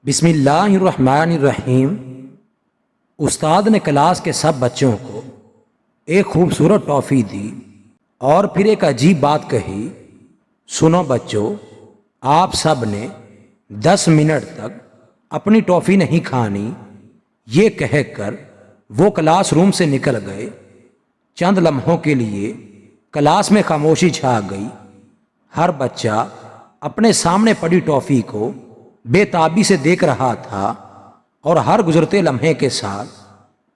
بسم اللہ الرحمن الرحیم۔ استاد نے کلاس کے سب بچوں کو ایک خوبصورت ٹافی دی اور پھر ایک عجیب بات کہی، سنو بچوں، آپ سب نے 10 منٹ تک اپنی ٹافی نہیں کھانی۔ یہ کہہ کر وہ کلاس روم سے نکل گئے۔ چند لمحوں کے لیے کلاس میں خاموشی چھا گئی۔ ہر بچہ اپنے سامنے پڑی ٹافی کو بے تابی سے دیکھ رہا تھا اور ہر گزرتے لمحے کے ساتھ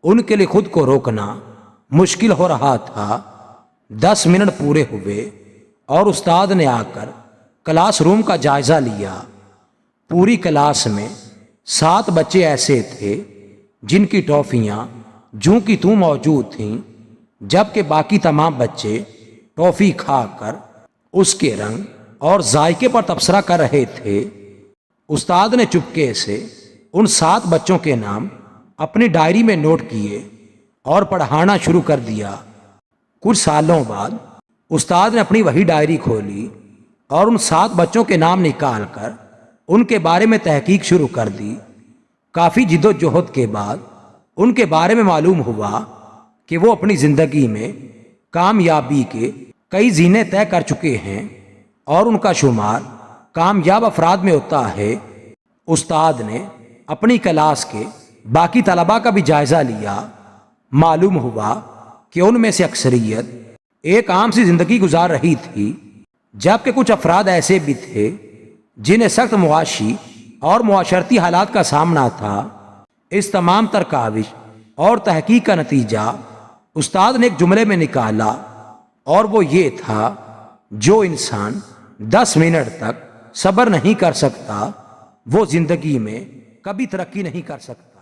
ان کے لیے خود کو روکنا مشکل ہو رہا تھا۔ 10 منٹ پورے ہوئے اور استاد نے آ کر کلاس روم کا جائزہ لیا۔ پوری کلاس میں 7 بچے ایسے تھے جن کی ٹافیاں جوں کی توں موجود تھیں، جبکہ باقی تمام بچے ٹافی کھا کر اس کے رنگ اور ذائقے پر تبصرہ کر رہے تھے۔ استاد نے چپکے سے ان 7 بچوں کے نام اپنی ڈائری میں نوٹ کیے اور پڑھانا شروع کر دیا۔ کچھ سالوں بعد استاد نے اپنی وہی ڈائری کھولی اور ان 7 بچوں کے نام نکال کر ان کے بارے میں تحقیق شروع کر دی۔ کافی جد و جہد کے بعد ان کے بارے میں معلوم ہوا کہ وہ اپنی زندگی میں کامیابی کے کئی زینے طے کر چکے ہیں اور ان کا شمار کامیاب افراد میں ہوتا ہے۔ استاد نے اپنی کلاس کے باقی طلباء کا بھی جائزہ لیا۔ معلوم ہوا کہ ان میں سے اکثریت ایک عام سی زندگی گزار رہی تھی، جبکہ کچھ افراد ایسے بھی تھے جنہیں سخت معاشی اور معاشرتی حالات کا سامنا تھا۔ اس تمام تر کاوش اور تحقیق کا نتیجہ استاد نے ایک جملے میں نکالا، اور وہ یہ تھا، جو انسان 10 منٹ تک صبر نہیں کر سکتا وہ زندگی میں کبھی ترقی نہیں کر سکتا۔